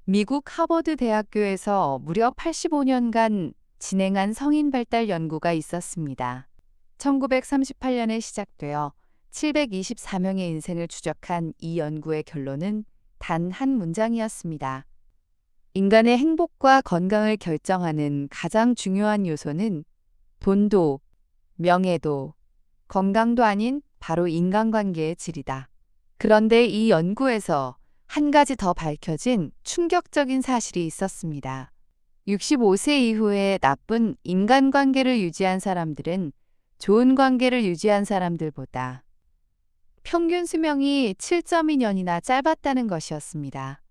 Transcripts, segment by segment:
미국 하버드 대학교에서 무려 85년간 진행한 성인 발달 연구가 있었습니다. 1938년에 시작되어 724명의 인생을 추적한 이 연구의 결론은 단 한 문장이었습니다. 인간의 행복과 건강을 결정하는 가장 중요한 요소는 돈도, 명예도, 건강도 아닌 바로 인간관계의 질이다. 그런데 이 연구에서 한 가지 더 밝혀진 충격적인 사실이 있었습니다. 65세 이후에 나쁜 인간관계를 유지한 사람들은 좋은 관계를 유지한 사람들보다 평균 수명이 7.2년이나 짧았다는 것이었습니다.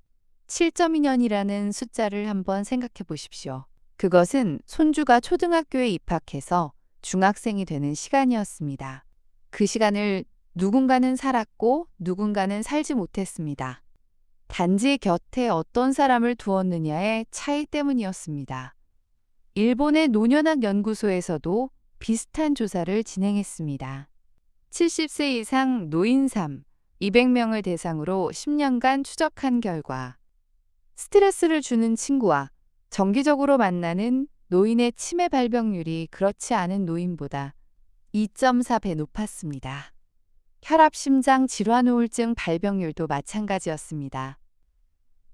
7.2년이라는 숫자를 한번 생각해 보십시오. 그것은 손주가 초등학교에 입학해서 중학생이 되는 시간이었습니다. 그 시간을 누군가는 살았고 누군가는 살지 못했습니다. 단지 곁에 어떤 사람을 두었느냐의 차이 때문이었습니다. 일본의 노년학 연구소에서도 비슷한 조사를 진행했습니다. 70세 이상 노인 200명을 대상으로 10년간 추적한 결과 스트레스를 주는 친구와 정기적으로 만나는 노인의 치매 발병률이 그렇지 않은 노인보다 2.4배 높았습니다. 혈압, 심장, 질환, 우울증 발병률도 마찬가지였습니다.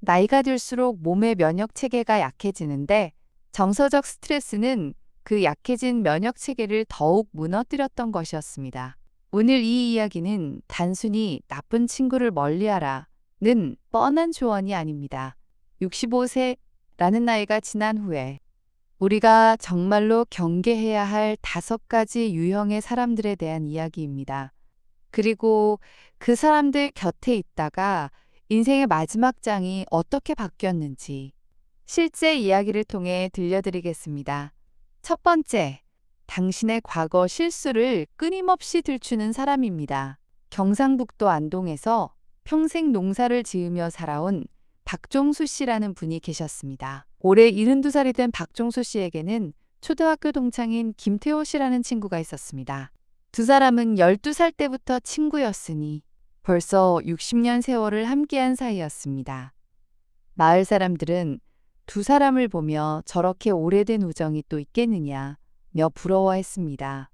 나이가 들수록 몸의 면역 체계가 약해지는데 정서적 스트레스는 그 약해진 면역 체계를 더욱 무너뜨렸던 것이었습니다. 오늘 이 이야기는 단순히 나쁜 친구를 멀리하라는 뻔한 조언이 아닙니다. 65세라는 나이가 지난 후에 우리가 정말로 경계해야 할 5가지 유형의 사람들에 대한 이야기입니다. 그리고 그 사람들 곁에 있다가 인생의 마지막 장이 어떻게 바뀌었는지 실제 이야기를 통해 들려드리겠습니다. 첫 번째, 당신의 과거 실수를 끊임없이 들추는 사람입니다. 경상북도 안동에서 평생 농사를 지으며 살아온 박종수 씨라는 분이 계셨습니다. 올해 72살이 된 박종수 씨에게는 초등학교 동창인 김태호 씨라는 친구가 있었습니다. 두 사람은 12살 때부터 친구였으니 벌써 60년 세월을 함께한 사이였습니다. 마을 사람들은 두 사람을 보며 저렇게 오래된 우정이 또 있겠느냐며 부러워했습니다.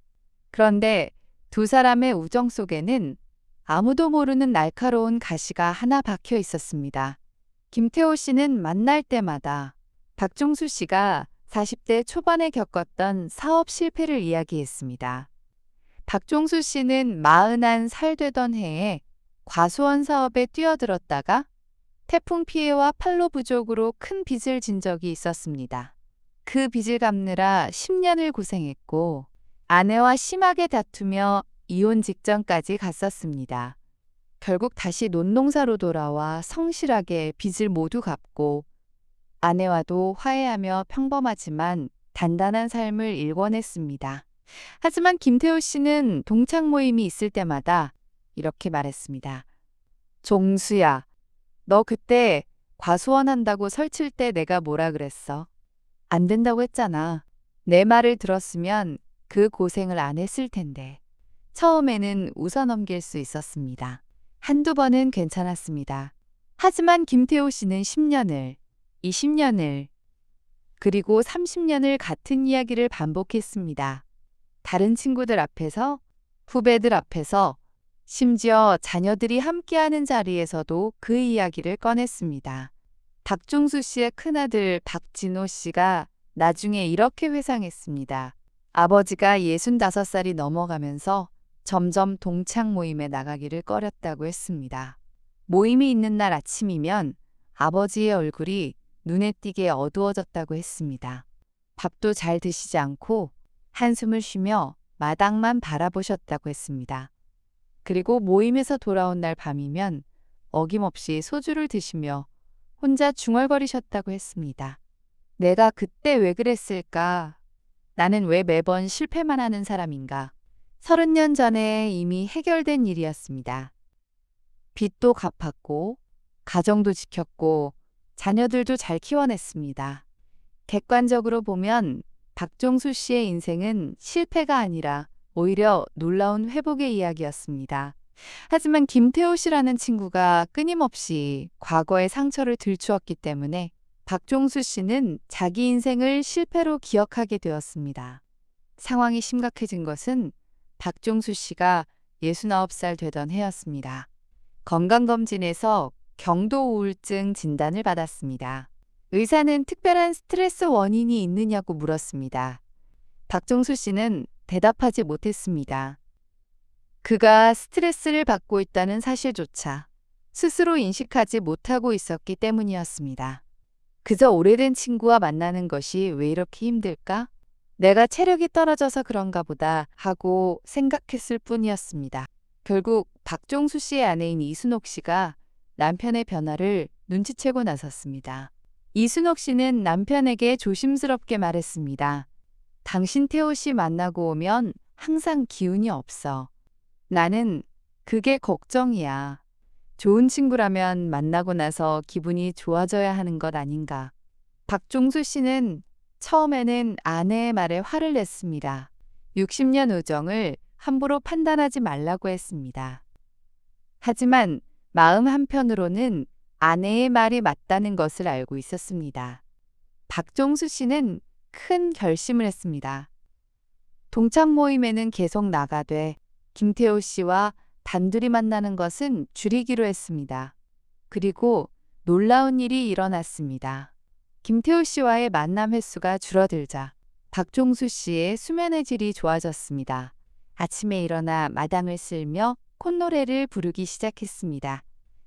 그런데 두 사람의 우정 속에는 아무도 모르는 날카로운 가시가 하나 박혀 있었습니다. 김태호 씨는 만날 때마다 박종수 씨가 40대 초반에 겪었던 사업 실패를 이야기했습니다. 박종수 씨는 41살 되던 해에 과수원 사업에 뛰어들었다가 태풍 피해와 판로 부족으로 큰 빚을 진 적이 있었습니다. 그 빚을 갚느라 10년을 고생했고 아내와 심하게 다투며 이혼 직전까지 갔었습니다. 결국 다시 논농사로 돌아와 성실하게 빚을 모두 갚고 아내와도 화해하며 평범하지만 단단한 삶을 일궈냈습니다. 하지만 김태호 씨는 동창 모임이 있을 때마다 이렇게 말했습니다. 종수야, 너 그때 과수원 한다고 설칠 때 내가 뭐라 그랬어? 안 된다고 했잖아. 내 말을 들었으면 그 고생을 안 했을 텐데. 처음에는 웃어넘길 수 있었습니다. 한두 번은 괜찮았습니다. 하지만 김태호 씨는 10년을, 20년을, 그리고 30년을 같은 이야기를 반복했습니다. 다른 친구들 앞에서, 후배들 앞에서, 심지어 자녀들이 함께하는 자리에서도 그 이야기를 꺼냈습니다. 박종수 씨의 큰아들 박진호 씨가 나중에 이렇게 회상했습니다. 아버지가 65살이 넘어가면서 점점 동창 모임에 나가기를 꺼렸다고 했습니다. 모임이 있는 날 아침이면 아버지의 얼굴이 눈에 띄게 어두워졌다고 했습니다. 밥도 잘 드시지 않고 한숨을 쉬며 마당만 바라보셨다고 했습니다. 그리고 모임에서 돌아온 날 밤이면 어김없이 소주를 드시며 혼자 중얼거리셨다고 했습니다. 내가 그때 왜 그랬을까? 나는 왜 매번 실패만 하는 사람인가? 30년 전에 이미 해결된 일이었습니다. 빚도 갚았고, 가정도 지켰고, 자녀들도 잘 키워냈습니다. 객관적으로 보면 박종수 씨의 인생은 실패가 아니라 오히려 놀라운 회복의 이야기였습니다. 하지만 김태호 씨라는 친구가 끊임없이 과거의 상처를 들추었기 때문에 박종수 씨는 자기 인생을 실패로 기억하게 되었습니다. 상황이 심각해진 것은 박종수 씨가 69살 되던 해였습니다. 건강검진에서 경도 우울증 진단을 받았습니다. 의사는 특별한 스트레스 원인이 있느냐고 물었습니다. 박종수 씨는 대답하지 못했습니다. 그가 스트레스를 받고 있다는 사실조차 스스로 인식하지 못하고 있었기 때문이었습니다. 그저 오래된 친구와 만나는 것이 왜 이렇게 힘들까? 내가 체력이 떨어져서 그런가 보다 하고 생각했을 뿐이었습니다. 결국 박종수 씨의 아내인 이순옥 씨가 남편의 변화를 눈치채고 나섰습니다. 이순옥 씨는 남편에게 조심스럽게 말했습니다. 당신 태호 씨 만나고 오면 항상 기운이 없어. 나는 그게 걱정이야. 좋은 친구라면 만나고 나서 기분이 좋아져야 하는 것 아닌가. 박종수 씨는 처음에는 아내의 말에 화를 냈습니다. 60년 우정을 함부로 판단하지 말라고 했습니다. 하지만 마음 한편으로는 아내의 말이 맞다는 것을 알고 있었습니다. 박종수 씨는 큰 결심을 했습니다. 동창 모임에는 계속 나가되 김태호 씨와 단둘이 만나는 것은 줄이기로 했습니다. 그리고 놀라운 일이 일어났습니다. 김태호 씨와의 만남 횟수가 줄어들자 박종수 씨의 수면의 질이 좋아졌습니다. 아침에 일어나 마당을 쓸며 콧노래를 부르기 시작했습니다.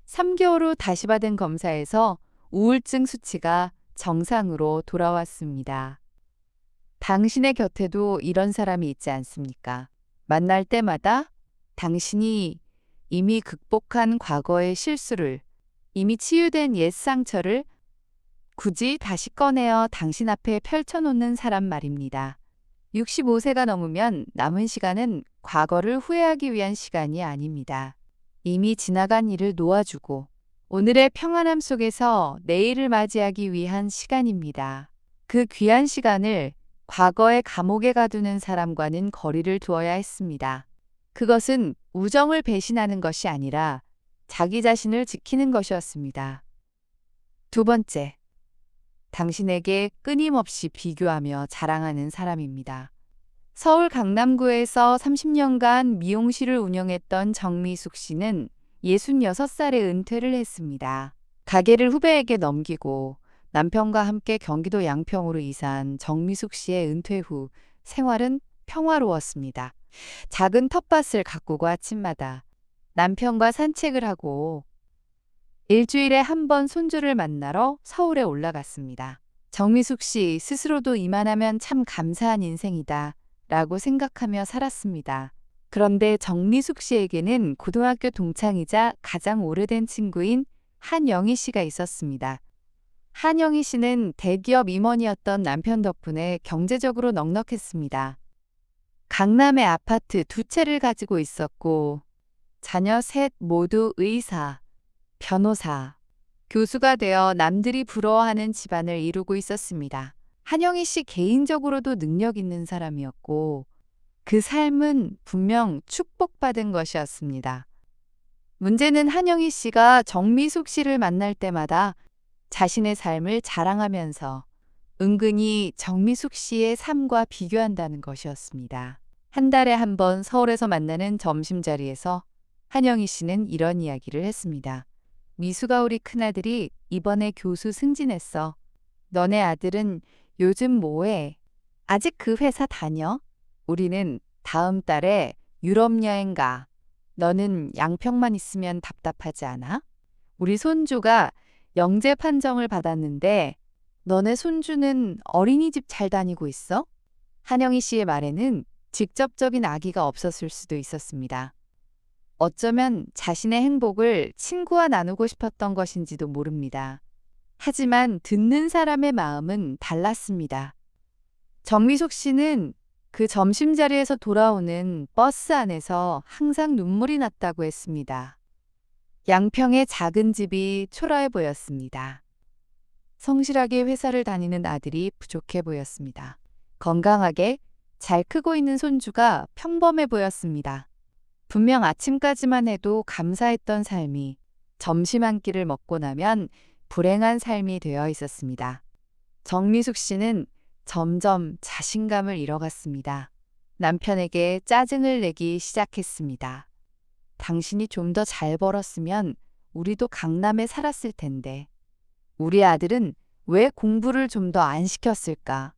3개월 후 다시 받은 검사에서 우울증 수치가 정상으로 돌아왔습니다. 당신의 곁에도 이런 사람이 있지 않습니까? 만날 때마다 당신이 이미 극복한 과거의 실수를, 이미 치유된 옛 상처를 굳이 다시 꺼내어 당신 앞에 펼쳐놓는 사람 말입니다. 65세가 넘으면 남은 시간은 과거를 후회하기 위한 시간이 아닙니다. 이미 지나간 일을 놓아주고 오늘의 평안함 속에서 내일을 맞이하기 위한 시간입니다. 그 귀한 시간을 과거의 감옥에 가두는 사람과는 거리를 두어야 했습니다. 그것은 우정을 배신하는 것이 아니라 자기 자신을 지키는 것이었습니다. 두 번째, 당신에게 끊임없이 비교하며 자랑하는 사람입니다. 서울 강남구에서 30년간 미용실을 운영했던 정미숙 씨는 66살에 은퇴를 했습니다. 가게를 후배에게 넘기고 남편과 함께 경기도 양평으로 이사한 정미숙 씨의 은퇴 후 생활은 평화로웠습니다. 작은 텃밭을 가꾸고 아침마다 남편과 산책을 하고 일주일에 한 번 손주를 만나러 서울에 올라갔습니다. 정미숙 씨 스스로도 이만하면 참 감사한 인생이다 라고 생각하며 살았습니다. 그런데 정미숙 씨에게는 고등학교 동창이자 가장 오래된 친구인 한영희 씨가 있었습니다. 한영희 씨는 대기업 임원이었던 남편 덕분에 경제적으로 넉넉했습니다. 강남에 아파트 2채를 가지고 있었고 자녀 셋 모두 의사, 변호사, 교수가 되어 남들이 부러워하는 집안을 이루고 있었습니다. 한영희 씨 개인적으로도 능력 있는 사람이었고 그 삶은 분명 축복받은 것이었습니다. 문제는 한영희 씨가 정미숙 씨를 만날 때마다 자신의 삶을 자랑하면서 은근히 정미숙 씨의 삶과 비교한다는 것이었습니다. 한 달에 한 번 서울에서 만나는 점심자리에서 한영희 씨는 이런 이야기를 했습니다. 미수가 우리 큰아들이 이번에 교수 승진했어. 너네 아들은 요즘 뭐해? 아직 그 회사 다녀? 우리는 다음 달에 유럽 여행 가. 너는 양평만 있으면 답답하지 않아? 우리 손주가 영재 판정을 받았는데 너네 손주는 어린이집 잘 다니고 있어? 한영희 씨의 말에는 직접적인 악의가 없었을 수도 있었습니다. 어쩌면 자신의 행복을 친구와 나누고 싶었던 것인지도 모릅니다. 하지만 듣는 사람의 마음은 달랐습니다. 정미숙 씨는 그 점심자리에서 돌아오는 버스 안에서 항상 눈물이 났다고 했습니다. 양평의 작은 집이 초라해 보였습니다. 성실하게 회사를 다니는 아들이 부족해 보였습니다. 건강하게 잘 크고 있는 손주가 평범해 보였습니다. 분명 아침까지만 해도 감사했던 삶이 점심 한 끼를 먹고 나면 불행한 삶이 되어 있었습니다. 정미숙 씨는 점점 자신감을 잃어갔습니다. 남편에게 짜증을 내기 시작했습니다. 당신이 좀 더 잘 벌었으면 우리도 강남에 살았을 텐데. 우리 아들은 왜 공부를 좀 더 안 시켰을까?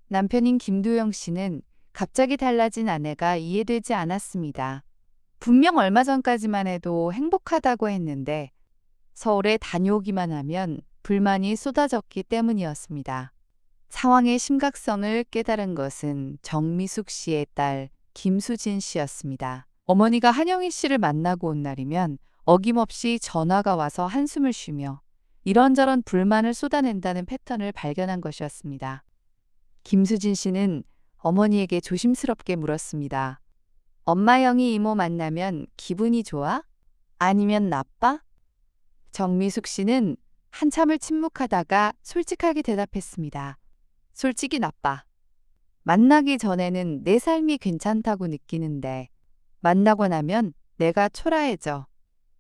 남편인 김도영 씨는 갑자기 달라진 아내가 이해되지 않았습니다. 분명 얼마 전까지만 해도 행복하다고 했는데 서울에 다녀오기만 하면 불만이 쏟아졌기 때문이었습니다. 상황의 심각성을 깨달은 것은 정미숙 씨의 딸 김수진 씨였습니다. 어머니가 한영희 씨를 만나고 온 날이면 어김없이 전화가 와서 한숨을 쉬며 이런저런 불만을 쏟아낸다는 패턴을 발견한 것이었습니다. 김수진 씨는 어머니에게 조심스럽게 물었습니다. 엄마 영희 이모 만나면 기분이 좋아? 아니면 나빠? 정미숙 씨는 한참을 침묵하다가 솔직하게 대답했습니다. 솔직히 나빠. 만나기 전에는 내 삶이 괜찮다고 느끼는데 만나고 나면 내가 초라해져.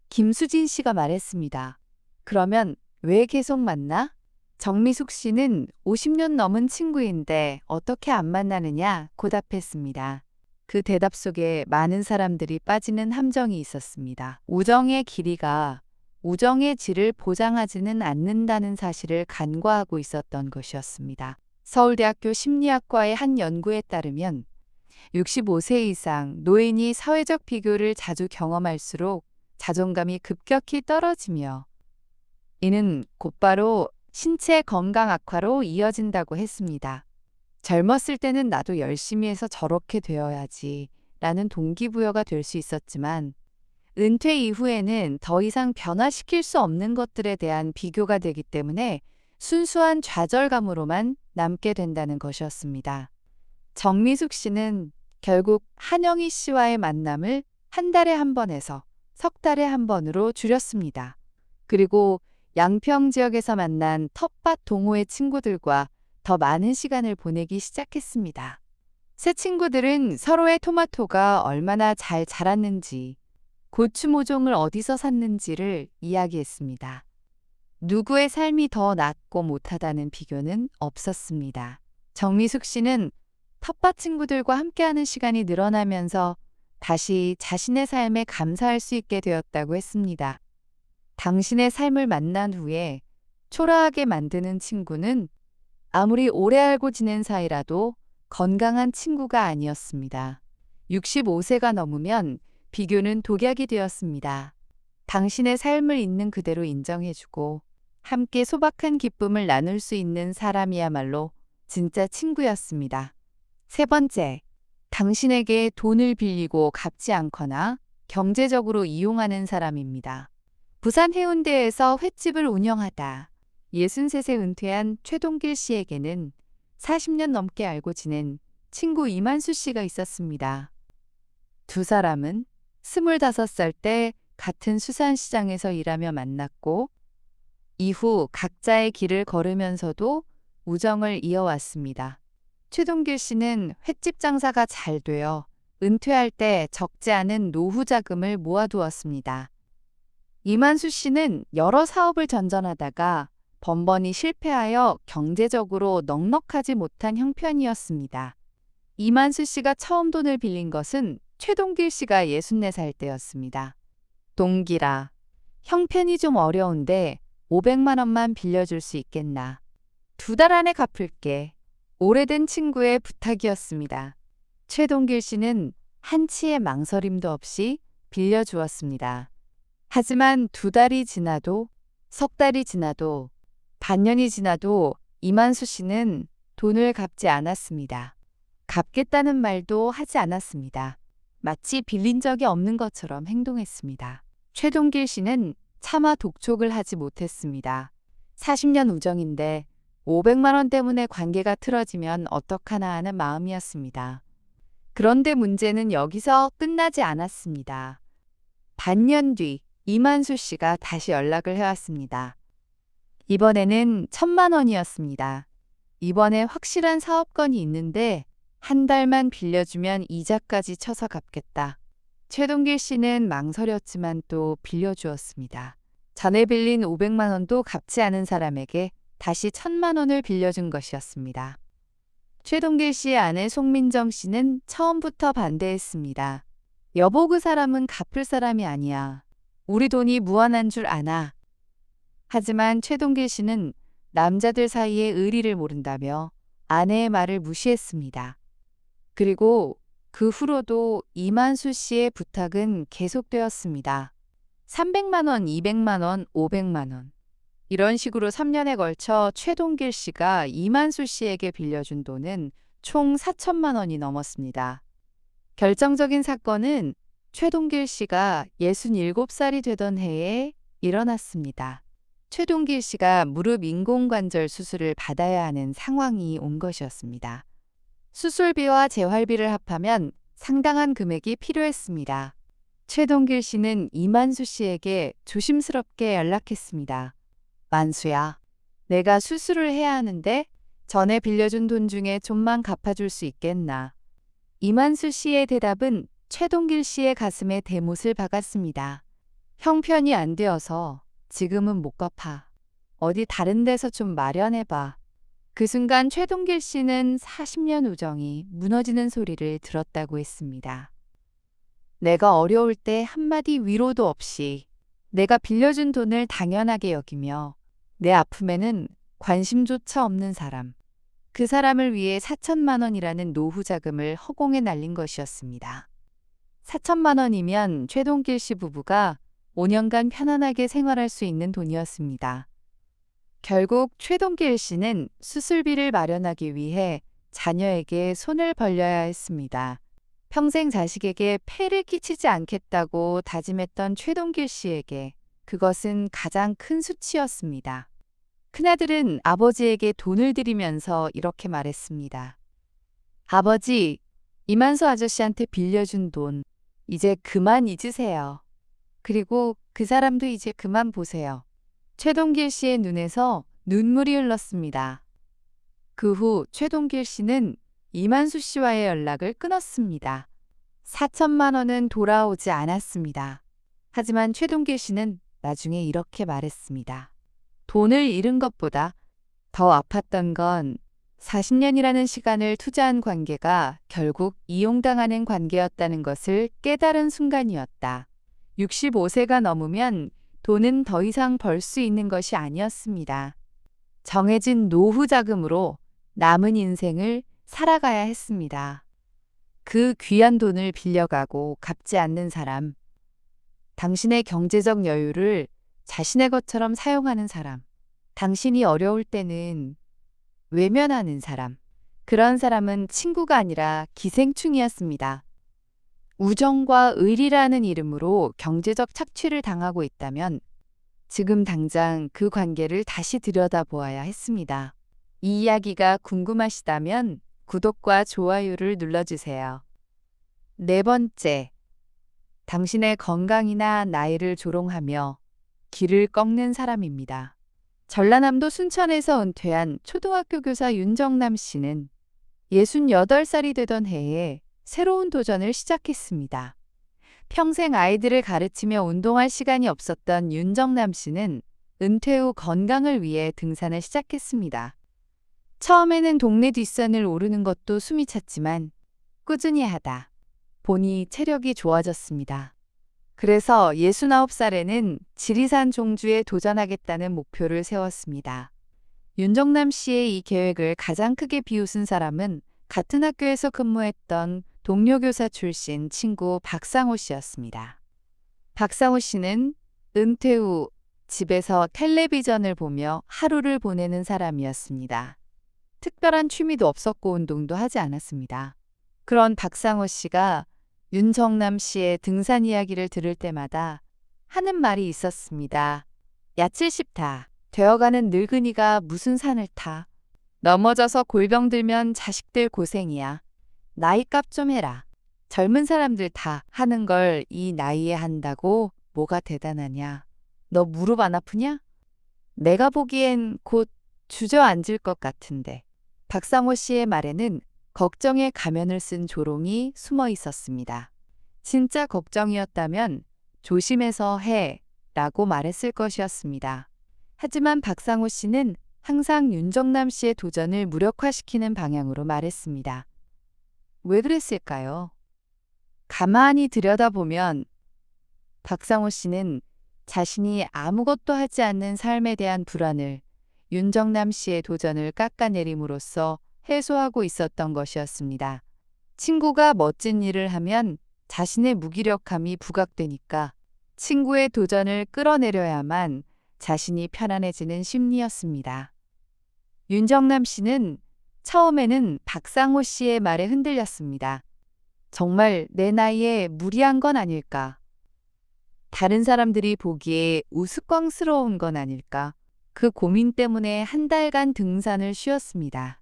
김수진 씨가 말했습니다. 그러면 왜 계속 만나? 정미숙 씨는 50년 넘은 친구인데 어떻게 안 만나느냐 고답했습니다. 그 대답 속에 많은 사람들이 빠지는 함정이 있었습니다. 우정의 길이가 우정의 질을 보장하지는 않는다는 사실을 간과하고 있었던 것이었습니다. 서울대학교 심리학과의 한 연구에 따르면 65세 이상 노인이 사회적 비교를 자주 경험할수록 자존감이 급격히 떨어지며 이는 곧바로 신체 건강 악화로 이어진다고 했습니다. 젊었을 때는 나도 열심히 해서 저렇게 되어야지 라는 동기부여가 될 수 있었지만 은퇴 이후에는 더 이상 변화시킬 수 없는 것들에 대한 비교가 되기 때문에 순수한 좌절감으로만 남게 된다는 것이었습니다. 정미숙 씨는 결국 한영희 씨와의 만남을 한 달에 한 번에서 석 달에 한 번으로 줄였습니다. 그리고 양평 지역에서 만난 텃밭 동호회 친구들과 더 많은 시간을 보내기 시작했습니다. 새 친구들은 서로의 토마토가 얼마나 잘 자랐는지, 고추 모종을 어디서 샀는지를 이야기했습니다. 누구의 삶이 더 낫고 못하다는 비교는 없었습니다. 정미숙 씨는 텃밭 친구들과 함께하는 시간이 늘어나면서 다시 자신의 삶에 감사할 수 있게 되었다고 했습니다. 당신의 삶을 만난 후에 초라하게 만드는 친구는 아무리 오래 알고 지낸 사이라도 건강한 친구가 아니었습니다. 65세가 넘으면 비교는 독약이 되었습니다. 당신의 삶을 있는 그대로 인정해주고 함께 소박한 기쁨을 나눌 수 있는 사람이야말로 진짜 친구였습니다. 세 번째, 당신에게 돈을 빌리고 갚지 않거나 경제적으로 이용하는 사람입니다. 부산 해운대에서 횟집을 운영하다 63세 은퇴한 최동길 씨에게는 40년 넘게 알고 지낸 친구 이만수 씨가 있었습니다. 두 사람은 25살 때 같은 수산시장에서 일하며 만났고 이후 각자의 길을 걸으면서도 우정을 이어왔습니다. 최동길 씨는 횟집 장사가 잘 되어 은퇴할 때 적지 않은 노후 자금을 모아두었습니다. 이만수 씨는 여러 사업을 전전하다가 번번이 실패하여 경제적으로 넉넉하지 못한 형편이었습니다. 이만수 씨가 처음 돈을 빌린 것은 최동길 씨가 64살 때였습니다. 동길아, 형편이 좀 어려운데 500만 원만 빌려줄 수 있겠나? 2달 안에 갚을게. 오래된 친구의 부탁이었습니다. 최동길 씨는 한치의 망설임도 없이 빌려주었습니다. 하지만 2달이 지나도 석 달이 지나도 반년이 지나도 이만수 씨는 돈을 갚지 않았습니다. 갚겠다는 말도 하지 않았습니다. 마치 빌린 적이 없는 것처럼 행동했습니다. 최동길 씨는 차마 독촉을 하지 못했습니다. 40년 우정인데 500만 원 때문에 관계가 틀어지면 어떡하나 하는 마음이었습니다. 그런데 문제는 여기서 끝나지 않았습니다. 반년 뒤 이만수 씨가 다시 연락을 해왔습니다. 이번에는 1,000만 원이었습니다. 이번에 확실한 사업건이 있는데 한 달만 빌려주면 이자까지 쳐서 갚겠다. 최동길 씨는 망설였지만 또 빌려주었습니다. 전에 빌린 500만 원도 갚지 않은 사람에게 다시 1000만 원을 빌려준 것이었습니다. 최동길 씨의 아내 송민정 씨는 처음부터 반대했습니다. 여보, 그 사람은 갚을 사람이 아니야. 우리 돈이 무한한 줄 아나. 하지만 최동길 씨는 남자들 사이의 의리를 모른다며 아내의 말을 무시했습니다. 그리고 그 후로도 이만수 씨의 부탁은 계속되었습니다. 300만 원, 200만 원, 500만 원. 이런 식으로 3년에 걸쳐 최동길 씨가 이만수 씨에게 빌려준 돈은 총 4천만 원이 넘었습니다. 결정적인 사건은 최동길 씨가 67살이 되던 해에 일어났습니다. 최동길 씨가 무릎 인공관절 수술을 받아야 하는 상황이 온 것이었습니다. 수술비와 재활비를 합하면 상당한 금액이 필요했습니다. 최동길 씨는 이만수 씨에게 조심스럽게 연락했습니다. 만수야, 내가 수술을 해야 하는데 전에 빌려준 돈 중에 좀만 갚아줄 수 있겠나? 이만수 씨의 대답은 최동길 씨의 가슴에 대못을 박았습니다. 형편이 안 되어서 지금은 못 갚아. 어디 다른 데서 좀 마련해봐. 그 순간 최동길 씨는 40년 우정이 무너지는 소리를 들었다고 했습니다. 내가 어려울 때 한마디 위로도 없이 내가 빌려준 돈을 당연하게 여기며 내 아픔에는 관심조차 없는 사람. 그 사람을 위해 4천만 원이라는 노후 자금을 허공에 날린 것이었습니다. 4천만 원이면 최동길 씨 부부가 5년간 편안하게 생활할 수 있는 돈이었습니다. 결국 최동길 씨는 수술비를 마련하기 위해 자녀에게 손을 벌려야 했습니다. 평생 자식에게 폐를 끼치지 않겠다고 다짐했던 최동길 씨에게 그것은 가장 큰 수치였습니다. 큰아들은 아버지에게 돈을 드리면서 이렇게 말했습니다. 아버지, 이만수 아저씨한테 빌려준 돈 이제 그만 잊으세요. 그리고 그 사람도 이제 그만 보세요. 최동길 씨의 눈에서 눈물이 흘렀습니다. 그 후 최동길 씨는 이만수 씨와의 연락을 끊었습니다. 4천만 원은 돌아오지 않았습니다. 하지만 최동길 씨는 나중에 이렇게 말했습니다. 돈을 잃은 것보다 더 아팠던 건 40년이라는 시간을 투자한 관계가 결국 이용당하는 관계였다는 것을 깨달은 순간이었다. 65세가 넘으면 돈은 더 이상 벌 수 있는 것이 아니었습니다. 정해진 노후 자금으로 남은 인생을 살아가야 했습니다. 그 귀한 돈을 빌려가고 갚지 않는 사람, 당신의 경제적 여유를 자신의 것처럼 사용하는 사람, 당신이 어려울 때는 외면하는 사람, 그런 사람은 친구가 아니라 기생충이었습니다. 우정과 의리라는 이름으로 경제적 착취를 당하고 있다면 지금 당장 그 관계를 다시 들여다보아야 했습니다. 이 이야기가 궁금하시다면 구독과 좋아요를 눌러주세요. 네 번째, 당신의 건강이나 나이를 조롱하며 길을 꺾는 사람입니다. 전라남도 순천에서 은퇴한 초등학교 교사 윤정남 씨는 68살이 되던 해에 새로운 도전을 시작했습니다. 평생 아이들을 가르치며 운동할 시간이 없었던 윤정남 씨는 은퇴 후 건강을 위해 등산을 시작했습니다. 처음에는 동네 뒷산을 오르는 것도 숨이 찼지만 꾸준히 하다 보니 체력이 좋아졌습니다. 그래서 69살에는 지리산 종주에 도전하겠다는 목표를 세웠습니다. 윤정남 씨의 이 계획을 가장 크게 비웃은 사람은 같은 학교에서 근무했던 동료 교사 출신 친구 박상호 씨였습니다. 박상호 씨는 은퇴 후 집에서 텔레비전을 보며 하루를 보내는 사람이었습니다. 특별한 취미도 없었고 운동도 하지 않았습니다. 그런 박상호 씨가 윤정남 씨의 등산 이야기를 들을 때마다 하는 말이 있었습니다. 야 70다. 되어가는 늙은이가 무슨 산을 타. 넘어져서 골병 들면 자식들 고생이야. 나이값 좀 해라. 젊은 사람들 다 하는 걸 이 나이에 한다고 뭐가 대단하냐. 너 무릎 안 아프냐? 내가 보기엔 곧 주저앉을 것 같은데. 박상호 씨의 말에는 걱정의 가면을 쓴 조롱이 숨어 있었습니다. 진짜 걱정이었다면 조심해서 해 라고 말했을 것이었습니다. 하지만 박상호 씨는 항상 윤정남 씨의 도전을 무력화시키는 방향으로 말했습니다. 왜 그랬을까요? 가만히 들여다보면 박상호 씨는 자신이 아무것도 하지 않는 삶에 대한 불안을 윤정남 씨의 도전을 깎아내림으로써 해소하고 있었던 것이었습니다. 친구가 멋진 일을 하면 자신의 무기력함이 부각되니까 친구의 도전을 끌어내려야만 자신이 편안해지는 심리였습니다. 윤정남 씨는 처음에는 박상호 씨의 말에 흔들렸습니다. 정말 내 나이에 무리한 건 아닐까? 다른 사람들이 보기에 우스꽝스러운 건 아닐까? 그 고민 때문에 한 달간 등산을 쉬었습니다.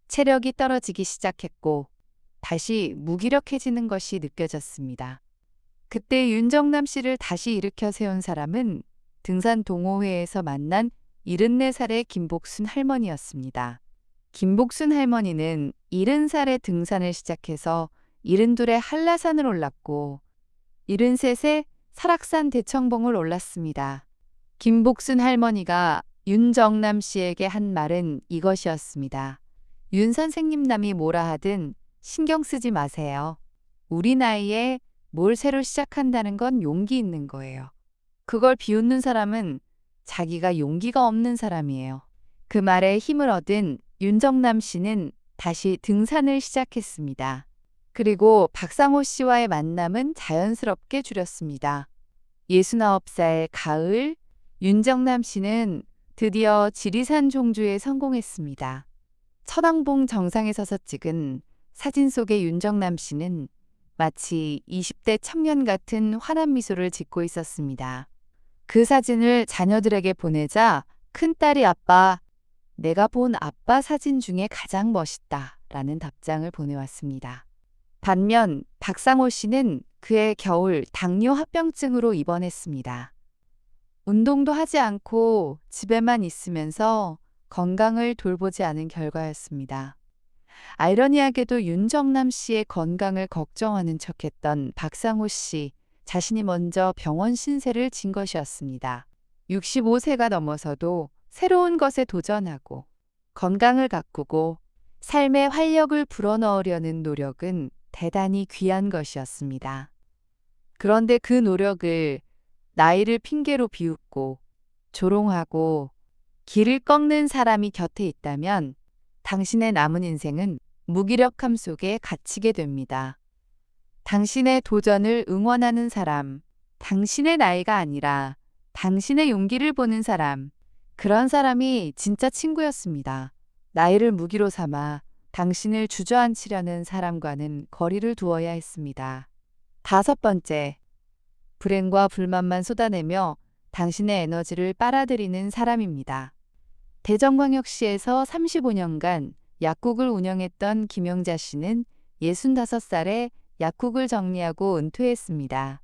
체력이 떨어지기 시작했고 다시 무기력해지는 것이 느껴졌습니다. 그때 윤정남 씨를 다시 일으켜 세운 사람은 등산 동호회에서 만난 74살의 김복순 할머니였습니다. 김복순 할머니는 70살에 등산을 시작해서 72에 한라산을 올랐고 73에 설악산 대청봉을 올랐습니다. 김복순 할머니가 윤정남 씨에게 한 말은 이것이었습니다. 윤 선생님 남이 뭐라 하든 신경 쓰지 마세요. 우리 나이에 뭘 새로 시작한다는 건 용기 있는 거예요. 그걸 비웃는 사람은 자기가 용기가 없는 사람이에요. 그 말에 힘을 얻은 윤정남 씨는 다시 등산을 시작했습니다. 그리고 박상호 씨와의 만남은 자연스럽게 줄였습니다. 69살 가을, 윤정남 씨는 드디어 지리산 종주에 성공했습니다. 천왕봉 정상에 서서 찍은 사진 속의 윤정남 씨는 마치 20대 청년 같은 환한 미소를 짓고 있었습니다. 그 사진을 자녀들에게 보내자 큰딸이 아빠, 내가 본 아빠 사진 중에 가장 멋있다 라는 답장을 보내왔습니다. 반면 박상호 씨는 그해 겨울 당뇨 합병증으로 입원했습니다. 운동도 하지 않고 집에만 있으면서 건강을 돌보지 않은 결과였습니다. 아이러니하게도 윤정남 씨의 건강을 걱정하는 척했던 박상호 씨 자신이 먼저 병원 신세를 진 것이었습니다. 65세가 넘어서도 새로운 것에 도전하고 건강을 가꾸고 삶의 활력을 불어넣으려는 노력은 대단히 귀한 것이었습니다. 그런데 그 노력을 나이를 핑계로 비웃고 조롱하고 길을 꺾는 사람이 곁에 있다면 당신의 남은 인생은 무기력함 속에 갇히게 됩니다. 당신의 도전을 응원하는 사람, 당신의 나이가 아니라 당신의 용기를 보는 사람, 그런 사람이 진짜 친구였습니다. 나이를 무기로 삼아 당신을 주저앉히려는 사람과는 거리를 두어야 했습니다. 5번째, 불행과 불만만 쏟아내며 당신의 에너지를 빨아들이는 사람입니다. 대전광역시에서 35년간 약국을 운영했던 김영자 씨는 65살에 약국을 정리하고 은퇴했습니다.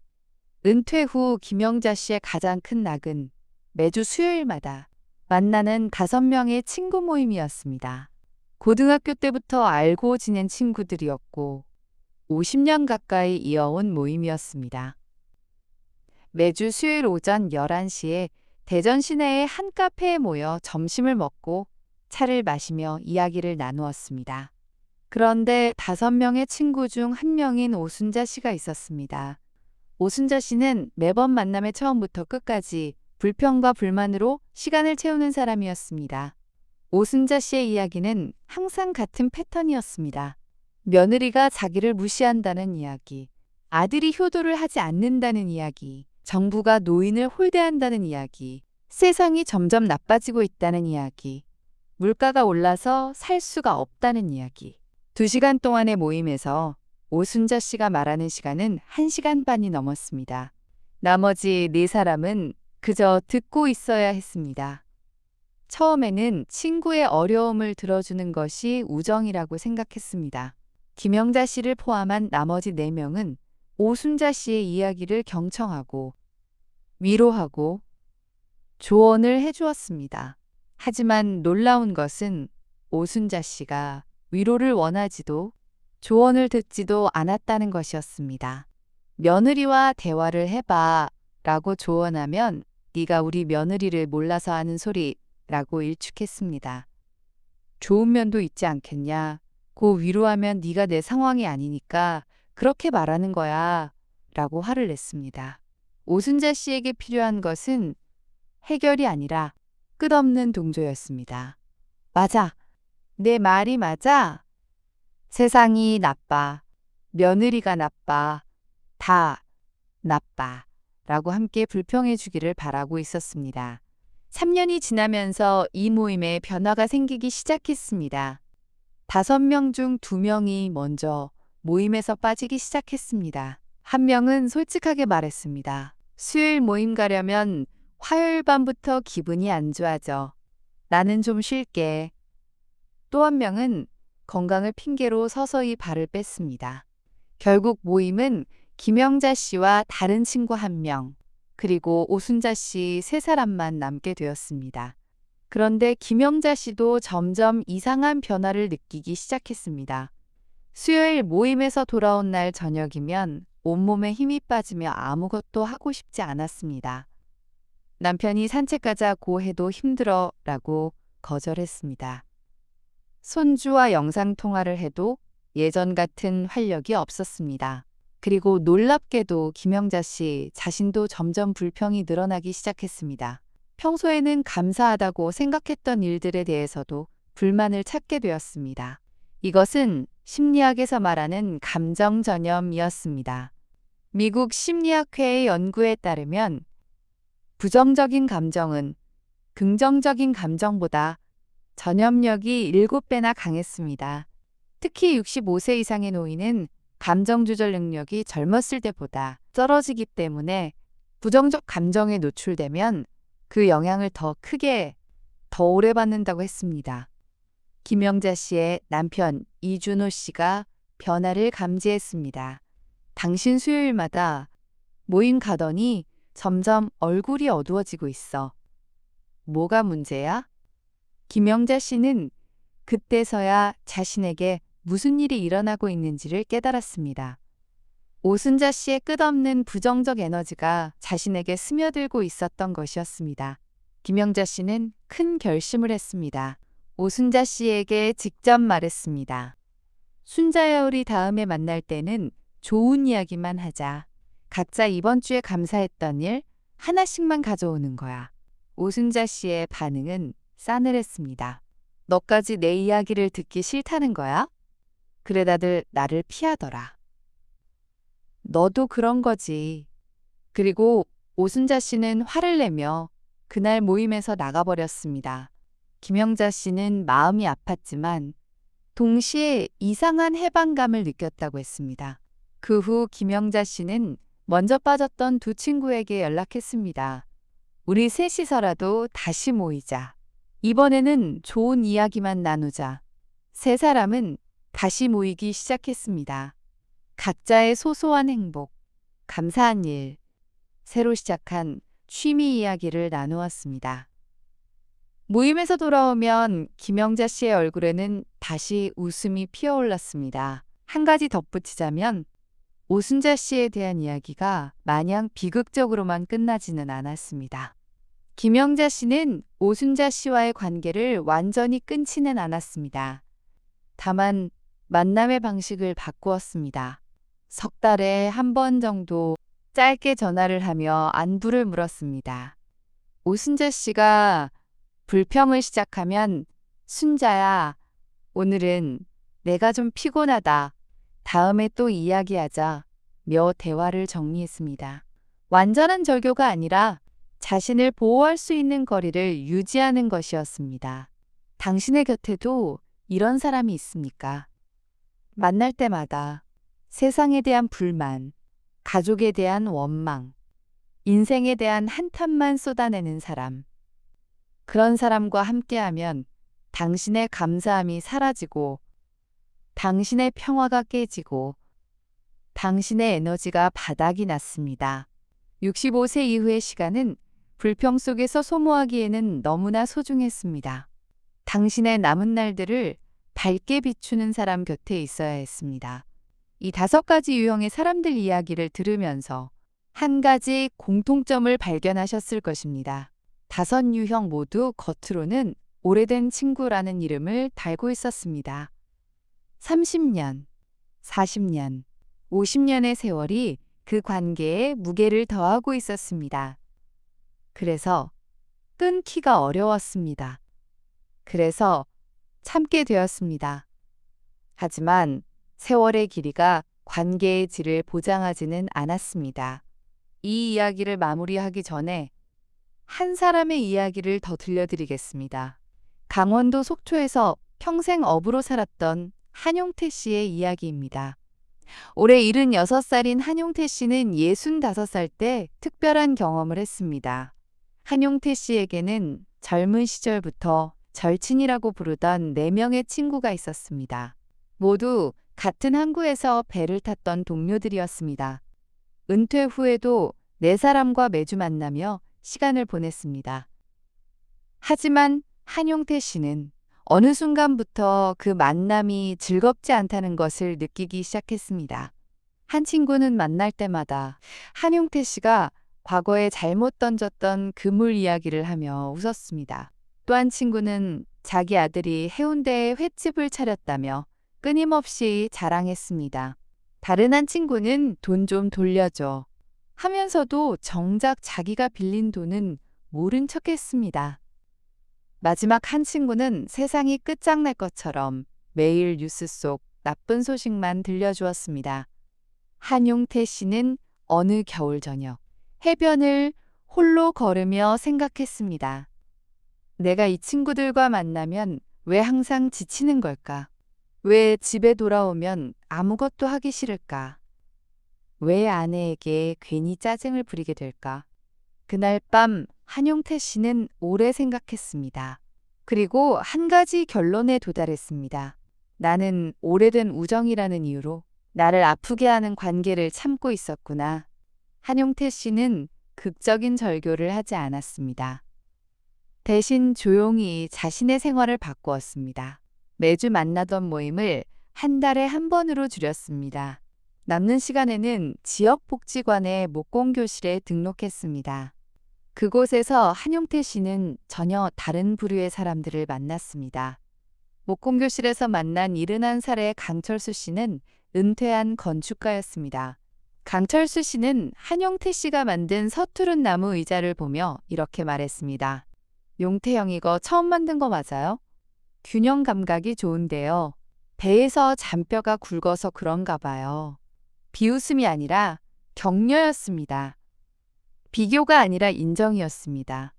은퇴 후 김영자 씨의 가장 큰 낙은 매주 수요일마다 만나는 5명의 친구 모임이었습니다. 고등학교 때부터 알고 지낸 친구들이었고 50년 가까이 이어온 모임이었습니다. 매주 수요일 오전 11시에 대전 시내의 한 카페에 모여 점심을 먹고 차를 마시며 이야기를 나누었습니다. 그런데 5명의 친구 중 한 명인 오순자 씨가 있었습니다. 오순자 씨는 매번 만남의 처음부터 끝까지 불평과 불만으로 시간을 채우는 사람이었습니다. 오순자 씨의 이야기는 항상 같은 패턴이었습니다. 며느리가 자기를 무시한다는 이야기, 아들이 효도를 하지 않는다는 이야기, 정부가 노인을 홀대한다는 이야기, 세상이 점점 나빠지고 있다는 이야기, 물가가 올라서 살 수가 없다는 이야기. 2시간 동안의 모임에서 오순자 씨가 말하는 시간은 1시간 반이 넘었습니다. 나머지 4사람은 그저 듣고 있어야 했습니다. 처음에는 친구의 어려움을 들어주는 것이 우정이라고 생각했습니다. 김영자 씨를 포함한 나머지 4명은 오순자 씨의 이야기를 경청하고 위로하고 조언을 해주었습니다. 하지만 놀라운 것은 오순자 씨가 위로를 원하지도 조언을 듣지도 않았다는 것이었습니다. 며느리와 대화를 해봐 라고 조언하면 네가 우리 며느리를 몰라서 하는 소리라고 일축했습니다. 좋은 면도 있지 않겠냐. 고 위로하면 네가 내 상황이 아니니까 그렇게 말하는 거야 라고 화를 냈습니다. 오순자 씨에게 필요한 것은 해결이 아니라 끝없는 동조였습니다. 맞아. 내 말이 맞아. 세상이 나빠. 며느리가 나빠. 다 나빠. 라고 함께 불평해 주기를 바라고 있었습니다. 3년이 지나면서 이 모임에 변화가 생기기 시작했습니다. 5명 중 2명이 먼저 모임에서 빠지기 시작했습니다. 한 명은 솔직하게 말했습니다. 수요일 모임 가려면 화요일 밤부터 기분이 안 좋아져. 나는 좀 쉴게. 또 한 명은 건강을 핑계로 서서히 발을 뺐습니다. 결국 모임은 김영자 씨와 다른 친구 1명, 그리고 오순자 씨 3사람만 남게 되었습니다. 그런데 김영자 씨도 점점 이상한 변화를 느끼기 시작했습니다. 수요일 모임에서 돌아온 날 저녁이면 온몸에 힘이 빠지며 아무것도 하고 싶지 않았습니다. 남편이 산책 가자고 해도 힘들어 라고 거절했습니다. 손주와 영상통화를 해도 예전 같은 활력이 없었습니다. 그리고 놀랍게도 김영자 씨 자신도 점점 불평이 늘어나기 시작했습니다. 평소에는 감사하다고 생각했던 일들에 대해서도 불만을 찾게 되었습니다. 이것은 심리학에서 말하는 감정 전염이었습니다. 미국 심리학회의 연구에 따르면 부정적인 감정은 긍정적인 감정보다 전염력이 7배나 강했습니다. 특히 65세 이상의 노인은 감정 조절 능력이 젊었을 때보다 떨어지기 때문에 부정적 감정에 노출되면 그 영향을 더 크게, 더 오래 받는다고 했습니다. 김영자 씨의 남편 이준호 씨가 변화를 감지했습니다. 당신 수요일마다 모임 가더니 점점 얼굴이 어두워지고 있어. 뭐가 문제야? 김영자 씨는 그때서야 자신에게 무슨 일이 일어나고 있는지를 깨달았습니다. 오순자 씨의 끝없는 부정적 에너지가 자신에게 스며들고 있었던 것이었습니다. 김영자 씨는 큰 결심을 했습니다. 오순자 씨에게 직접 말했습니다. 순자야, 우리 다음에 만날 때는 좋은 이야기만 하자. 각자 이번 주에 감사했던 일 하나씩만 가져오는 거야. 오순자 씨의 반응은 싸늘했습니다. 너까지 내 이야기를 듣기 싫다는 거야? 그래, 다들 나를 피하더라. 너도 그런 거지. 그리고 오순자 씨는 화를 내며 그날 모임에서 나가버렸습니다. 김영자 씨는 마음이 아팠지만 동시에 이상한 해방감을 느꼈다고 했습니다. 그 후 김영자 씨는 먼저 빠졌던 2 친구에게 연락했습니다. 우리 셋이서라도 다시 모이자. 이번에는 좋은 이야기만 나누자. 3사람은 다시 모이기 시작했습니다. 각자의 소소한 행복, 감사한 일, 새로 시작한 취미 이야기를 나누었습니다. 모임에서 돌아오면 김영자 씨의 얼굴에는 다시 웃음이 피어올랐습니다. 한 가지 덧붙이자면 오순자 씨에 대한 이야기가 마냥 비극적으로만 끝나지는 않았습니다. 김영자 씨는 오순자 씨와의 관계를 완전히 끊지는 않았습니다. 다만 만남의 방식을 바꾸었습니다. 석 달에 한 번 정도 짧게 전화를 하며 안부를 물었습니다. 오순자 씨가 불평을 시작하면 순자야, 오늘은 내가 좀 피곤하다. 다음에 또 이야기하자. 며 대화를 정리했습니다. 완전한 절교가 아니라 자신을 보호할 수 있는 거리를 유지하는 것이었습니다. 당신의 곁에도 이런 사람이 있습니까? 만날 때마다 세상에 대한 불만, 가족에 대한 원망, 인생에 대한 한탄만 쏟아내는 사람. 그런 사람과 함께하면 당신의 감사함이 사라지고 당신의 평화가 깨지고 당신의 에너지가 바닥이 났습니다. 65세 이후의 시간은 불평 속에서 소모하기에는 너무나 소중했습니다. 당신의 남은 날들을 밝게 비추는 사람 곁에 있어야 했습니다. 이 5가지 유형의 사람들 이야기를 들으면서 한 가지 공통점을 발견하셨을 것입니다. 5유형 모두 겉으로는 오래된 친구라는 이름을 달고 있었습니다. 30년, 40년, 50년의 세월이 그 관계에 무게를 더하고 있었습니다. 그래서 끊기가 어려웠습니다. 그래서 참게 되었습니다. 하지만 세월의 길이가 관계의 질을 보장하지는 않았습니다. 이 이야기를 마무리하기 전에 한 사람의 이야기를 더 들려드리겠습니다. 강원도 속초에서 평생 어부로 살았던 한용태 씨의 이야기입니다. 올해 76살인 한용태 씨는 65살 때 특별한 경험을 했습니다. 한용태 씨에게는 젊은 시절부터 절친이라고 부르던 4명의 친구가 있었습니다. 모두 같은 항구에서 배를 탔던 동료들이었습니다. 은퇴 후에도 4사람과 매주 만나며 시간을 보냈습니다. 하지만 한용태 씨는 어느 순간부터 그 만남이 즐겁지 않다는 것을 느끼기 시작했습니다. 한 친구는 만날 때마다 한용태 씨가 과거에 잘못 던졌던 그물 이야기를 하며 웃었습니다. 또 한 친구는 자기 아들이 해운대에 횟집을 차렸다며 끊임없이 자랑했습니다. 다른 한 친구는 돈 좀 돌려줘 하면서도 정작 자기가 빌린 돈은 모른 척했습니다. 마지막 한 친구는 세상이 끝장날 것처럼 매일 뉴스 속 나쁜 소식만 들려주었습니다. 한용태 씨는 어느 겨울 저녁 해변을 홀로 걸으며 생각했습니다. 내가 이 친구들과 만나면 왜 항상 지치는 걸까? 왜 집에 돌아오면 아무것도 하기 싫을까? 왜 아내에게 괜히 짜증을 부리게 될까? 그날 밤 한용태 씨는 오래 생각했습니다. 그리고 한 가지 결론에 도달했습니다. 나는 오래된 우정이라는 이유로 나를 아프게 하는 관계를 참고 있었구나. 한용태 씨는 극적인 절교를 하지 않았습니다. 대신 조용히 자신의 생활을 바꾸었습니다. 매주 만나던 모임을 한 달에 한 번으로 줄였습니다. 남는 시간에는 지역복지관의 목공교실에 등록했습니다. 그곳에서 한용태 씨는 전혀 다른 부류의 사람들을 만났습니다. 목공교실에서 만난 71살의 강철수 씨는 은퇴한 건축가였습니다. 강철수 씨는 한용태 씨가 만든 서투른 나무 의자를 보며 이렇게 말했습니다. 용태 형 이거 처음 만든 거 맞아요? 균형 감각이 좋은데요. 배에서 잔뼈가 굵어서 그런가 봐요. 비웃음이 아니라 격려였습니다. 비교가 아니라 인정이었습니다.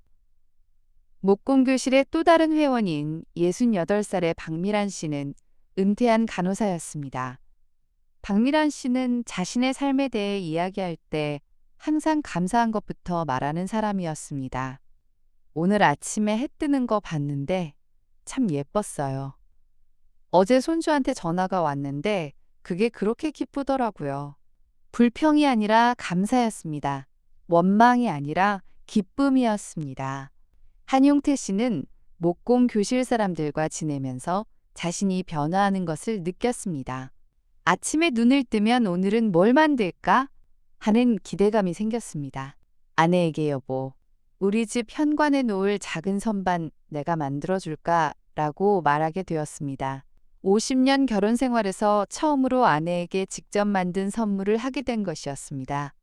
목공교실의 또 다른 회원인 68살의 박미란 씨는 은퇴한 간호사였습니다. 박미란 씨는 자신의 삶에 대해 이야기할 때 항상 감사한 것부터 말하는 사람이었습니다. 오늘 아침에 해 뜨는 거 봤는데 참 예뻤어요. 어제 손주한테 전화가 왔는데 그게 그렇게 기쁘더라고요. 불평이 아니라 감사였습니다. 원망이 아니라 기쁨이었습니다. 한용태 씨는 목공 교실 사람들과 지내면서 자신이 변화하는 것을 느꼈습니다. 아침에 눈을 뜨면 오늘은 뭘 만들까? 하는 기대감이 생겼습니다. 아내에게 여보, 우리 집 현관에 놓을 작은 선반 내가 만들어줄까? 라고 말하게 되었습니다. 50년 결혼 생활에서 처음으로 아내에게 직접 만든 선물을 하게 된 것이었습니다.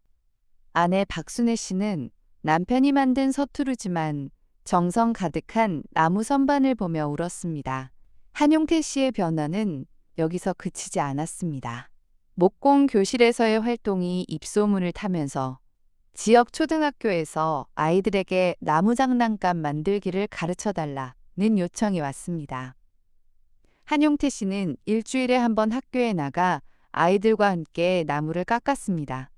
아내 박순애 씨는 남편이 만든 서투르지만 정성 가득한 나무 선반을 보며 울었습니다. 한용태 씨의 변화는 여기서 그치지 않았습니다. 목공 교실에서의 활동이 입소문을 타면서 지역 초등학교에서 아이들에게 나무 장난감 만들기를 가르쳐달라는 요청이 왔습니다. 한용태 씨는 일주일에 한 번 학교에 나가 아이들과 함께 나무를 깎았습니다.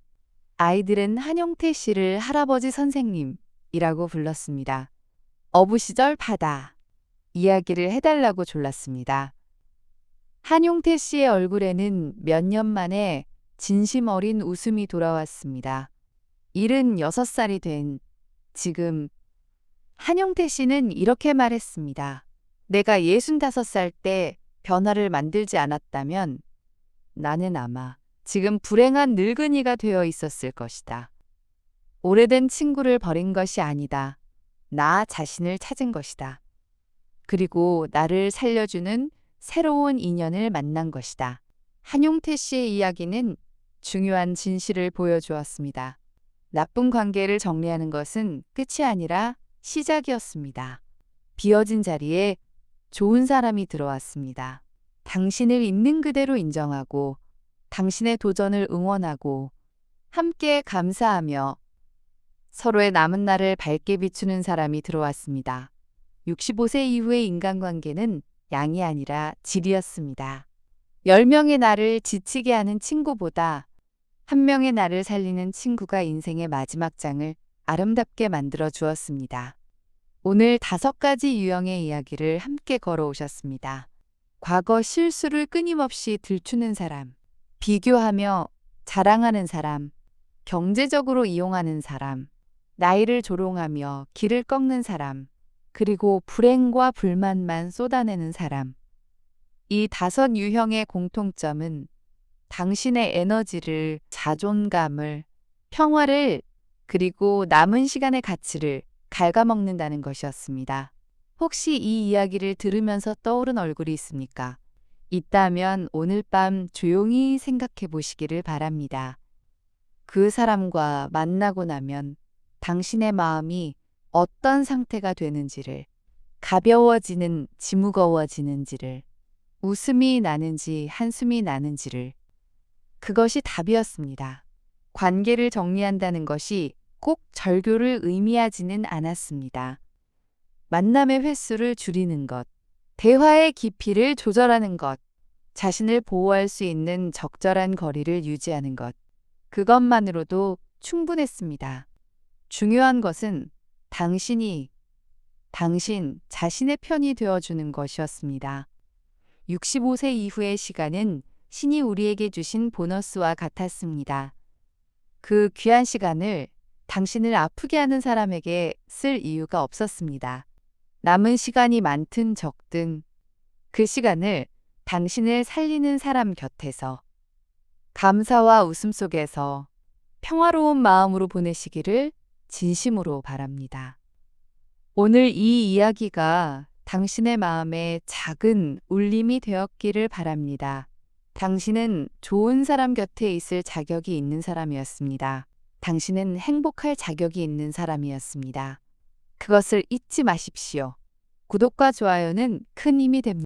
아이들은 한용태 씨를 할아버지 선생님이라고 불렀습니다. 어부 시절 바다 이야기를 해달라고 졸랐습니다. 한용태 씨의 얼굴에는 몇 년 만에 진심 어린 웃음이 돌아왔습니다. 76살이 된 지금 한용태 씨는 이렇게 말했습니다. 내가 65살 때 변화를 만들지 않았다면 나는 아마 지금 불행한 늙은이가 되어 있었을 것이다. 오래된 친구를 버린 것이 아니다. 나 자신을 찾은 것이다. 그리고 나를 살려주는 새로운 인연을 만난 것이다. 한용태 씨의 이야기는 중요한 진실을 보여주었습니다. 나쁜 관계를 정리하는 것은 끝이 아니라 시작이었습니다. 비어진 자리에 좋은 사람이 들어왔습니다. 당신을 있는 그대로 인정하고 당신의 도전을 응원하고 함께 감사하며 서로의 남은 날을 밝게 비추는 사람이 들어왔습니다. 65세 이후의 인간관계는 양이 아니라 질이었습니다. 10명의 나를 지치게 하는 친구보다 한 명의 나를 살리는 친구가 인생의 마지막 장을 아름답게 만들어 주었습니다. 오늘 5가지 유형의 이야기를 함께 걸어오셨습니다. 과거 실수를 끊임없이 들추는 사람, 비교하며 자랑하는 사람, 경제적으로 이용하는 사람, 나이를 조롱하며 길을 꺾는 사람, 그리고 불행과 불만만 쏟아내는 사람. 이 5 유형의 공통점은 당신의 에너지를, 자존감을, 평화를, 그리고 남은 시간의 가치를 갉아먹는다는 것이었습니다. 혹시 이 이야기를 들으면서 떠오른 얼굴이 있습니까? 있다면 오늘 밤 조용히 생각해 보시기를 바랍니다. 그 사람과 만나고 나면 당신의 마음이 어떤 상태가 되는지를, 가벼워지는지 무거워지는지를, 웃음이 나는지 한숨이 나는지를, 그것이 답이었습니다. 관계를 정리한다는 것이 꼭 절교를 의미하지는 않았습니다. 만남의 횟수를 줄이는 것, 대화의 깊이를 조절하는 것, 자신을 보호할 수 있는 적절한 거리를 유지하는 것, 그것만으로도 충분했습니다. 중요한 것은 당신 자신의 편이 되어주는 것이었습니다. 65세 이후의 시간은 신이 우리에게 주신 보너스와 같았습니다. 그 귀한 시간을 당신을 아프게 하는 사람에게 쓸 이유가 없었습니다. 남은 시간이 많든 적든 그 시간을 당신을 살리는 사람 곁에서 감사와 웃음 속에서 평화로운 마음으로 보내시기를 진심으로 바랍니다. 오늘 이 이야기가 당신의 마음에 작은 울림이 되었기를 바랍니다. 당신은 좋은 사람 곁에 있을 자격이 있는 사람이었습니다. 당신은 행복할 자격이 있는 사람이었습니다. 그것을 잊지 마십시오. 구독과 좋아요는 큰 힘이 됩니다.